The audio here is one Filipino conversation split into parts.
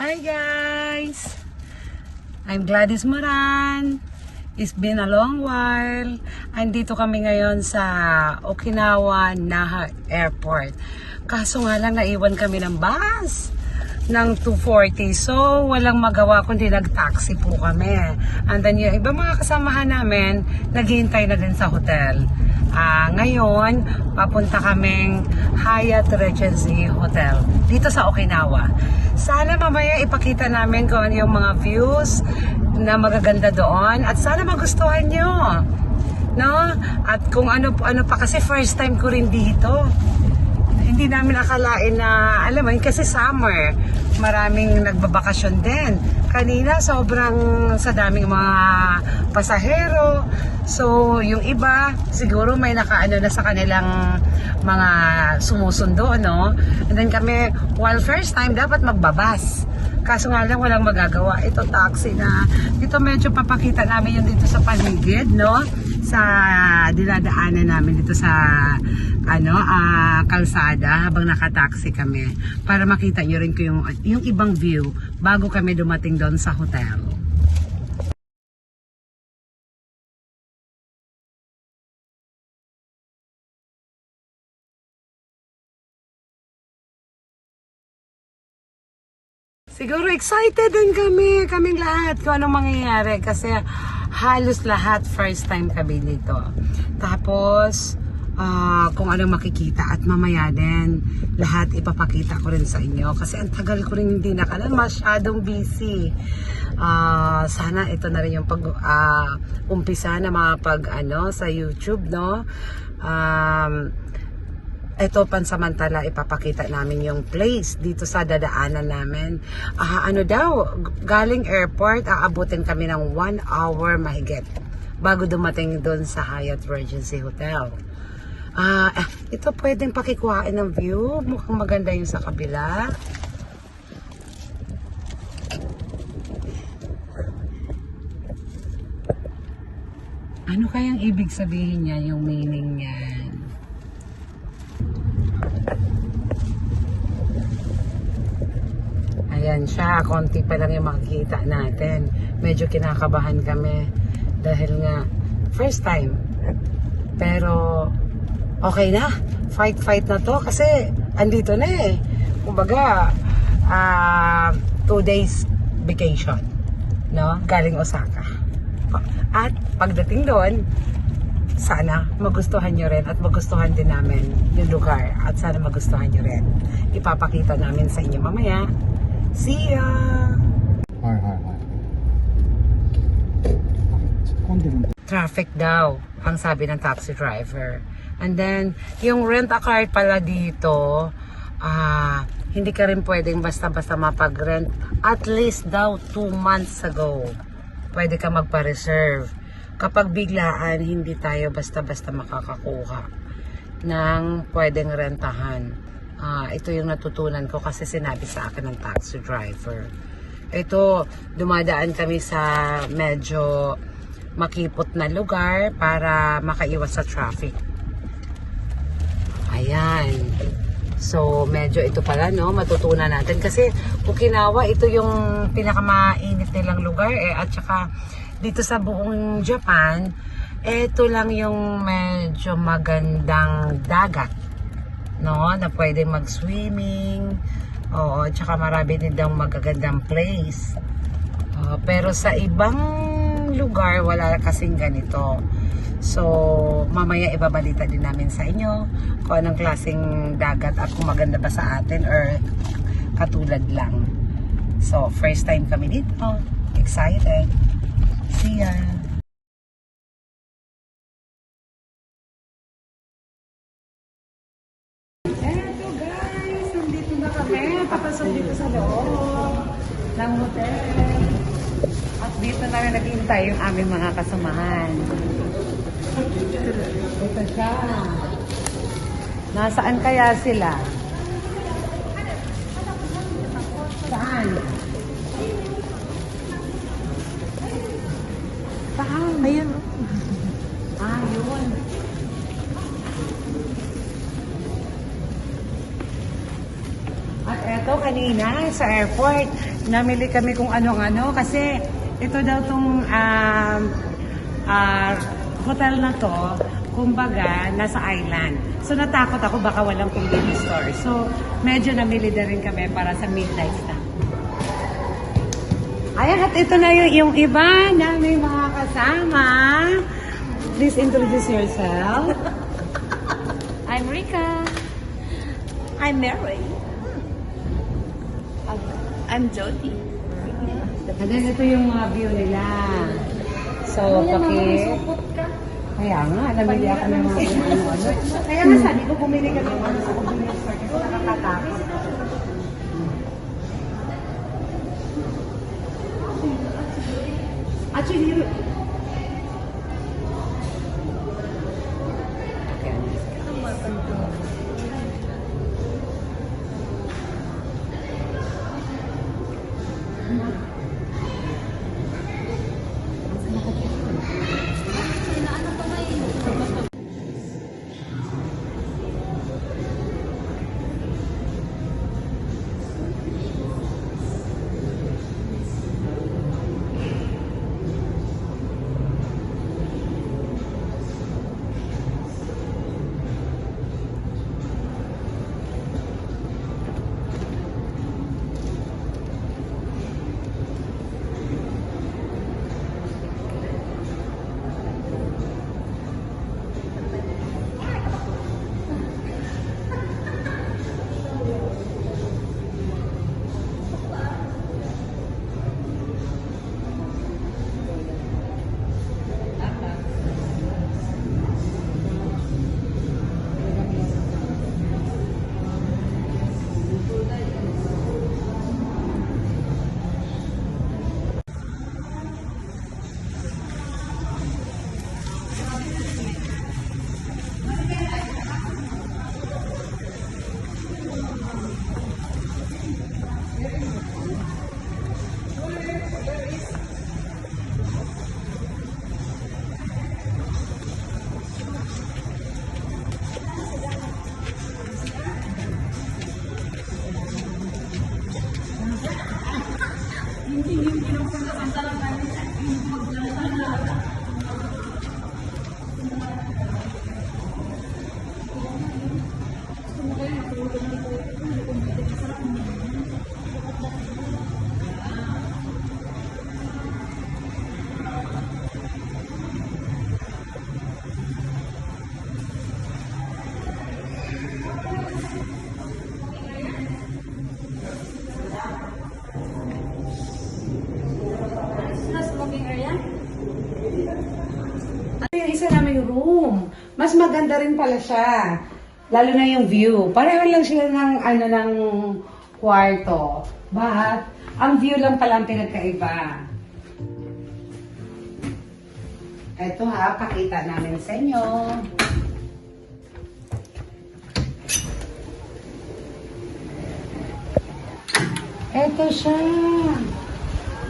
Hi guys! I'm Gladys Moran. It's been a long while. Andito kami ngayon sa Okinawa Naha Airport. Kaso nga lang naiwan kami ng bus ng 2:40. So walang magawa kundi nag-taxi po kami. And then yung iba mga kasamahan namin naghihintay na din sa hotel. Ngayon papunta kaming Hyatt Regency Hotel dito sa Okinawa. Sana mamaya ipakita namin kung ano yung mga views na magaganda doon at sana magustuhan nyo, no? At kung ano pa kasi first time ko rin dito. Hindi namin akalain na, alam mo, kasi summer, maraming nagbabakasyon din. Kanina sobrang sa daming mga pasahero. So, yung iba, siguro may nakaano na sa kanilang mga sumusundo, no? And then kami, while first time, dapat magbabas. Kaso nga lang, walang magagawa. Ito, taxi na. Dito medyo papakita namin yung dito sa paligid, no? Sa dinadaanan namin dito sa kalsada habang nakataxi kami para makita nyo rin ko yung ibang view bago kami dumating doon sa hotel. Siguro excited din kaming lahat kung anong mangyayari kasi halos lahat first time kami dito. Tapos kung anong makikita at mamaya din lahat ipapakita ko rin sa inyo kasi ang tagal ko rin hindi masyadong busy. Sana ito na rin yung umpisa na sa YouTube, no? Ito pansamantala ipapakita namin yung place dito sa dadaanan namin. Galing airport aabutin kami ng 1 hour mahigit bago dumating doon sa Hyatt Regency Hotel. Ito pwedeng pakikuhain ng view. Mukhang maganda yung sa kabila. Ano kayang ibig sabihin niya, yung meaning niyan? Ayan siya, konti pa lang yung makikita natin. Medyo kinakabahan kami dahil nga first time. Pero okay na, fight na to kasi andito na eh. Kumbaga 2 days vacation, no? Galing Osaka. At pagdating doon, sana magustuhan nyo rin at magustuhan din namin yung lugar at sana magustuhan nyo rin. Ipapakita namin sa inyo mamaya. See ya! Traffic daw, ang sabi ng taxi driver. And then, yung rent-a-car pala dito, hindi ka rin pwedeng basta-basta mapag-rent. At least daw 2 months ago, pwede ka magpa-reserve. Kapag biglaan, hindi tayo basta-basta makakakuha ng pwedeng rentahan. Ito yung natutunan ko kasi sinabi sa akin ng taxi driver. Ito, dumadaan kami sa medyo makipot na lugar para makaiwas sa traffic. Ayan. So, medyo ito pala, no? Matutunan natin. Kasi Okinawa, ito yung pinakamainit nilang lugar, eh. At saka, dito sa buong Japan, ito lang yung medyo magandang dagat, no? Na pwede mag-swimming. Oo, at saka marami din daw magagandang place. Pero sa ibang lugar, wala kasing ganito. So, mamaya ibabalita din namin sa inyo kung anong klaseng dagat at kung maganda ba sa atin or katulad lang. So, first time kami dito. Excited. See ya! Eto guys, nandito na kami. Papasok dito sa loob ng hotel. At dito na rin naghihintay yung aming mga kasamahan. Ito siya. Nasaan kaya sila? Saan? Saan? Ayun. Yun. At ito kanina sa airport. Namili kami kung anong-ano kasi ito daw tong hotel na to, kumbaga, nasa island. So natakot ako baka walang convenience store. So medyo namili na rin kami para sa midnight na. Ayan, at ito na yung iba naming mga kasama. Please introduce yourself. I'm Rika. I'm Mary. I'm Jody. And then ito yung mga view nila. So, Kaya nga, namili ako ng mga ano-ano. Kaya nga sabi ko, bumili kami ng ano sa convenience store kasi nakakatakot. Actually, yung isa naming room, mas maganda rin pala siya. Lalo na yung view. Pareho lang sila ng, ng kwarto. But, ang view lang pala ang pinagkaiba. Ito ha, pakita namin sa inyo. Ito siya.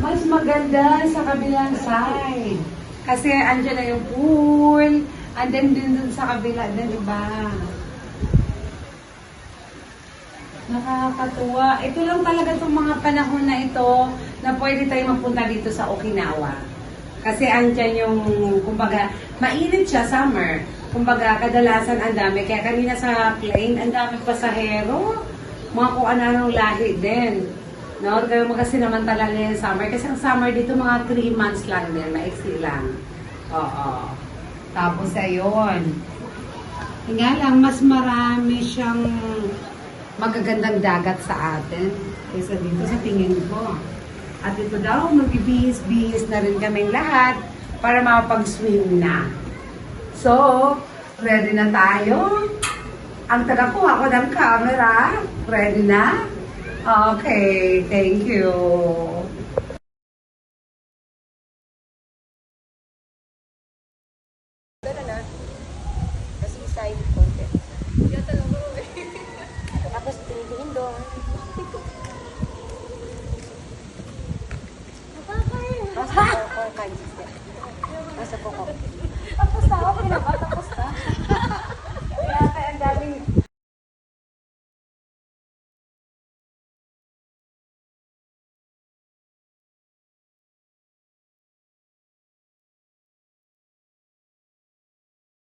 Mas maganda sa kabilang side. Kasi andyan na yung pool. And then dun sa kabila din, diba? Nakakatuwa. Ito lang talaga itong mga panahon na ito na pwede tayo magpunta dito sa Okinawa. Kasi andyan yung, kumbaga, mainit siya, summer. Kumbaga, kadalasan ang dami. Kaya kanina sa plane, ang dami pasahero. Mga kung anong lahi din. No? Kaya magkasinamantala na yung summer. Kasi ang summer dito, mga 3 months lang din. Maiksi lang. Oo. Tapos, ayun. Nga lang, mas marami siyang magagandang dagat sa atin. Kaysa dito sa tingin ko. At ito daw, magbibihis-bihis na rin kaming lahat para makapag-swim na. So, ready na tayo? Ang tagakuha ko ng camera, ready na? Okay, thank you. Kasi side content. Tapos tingin doon. Masa po ko.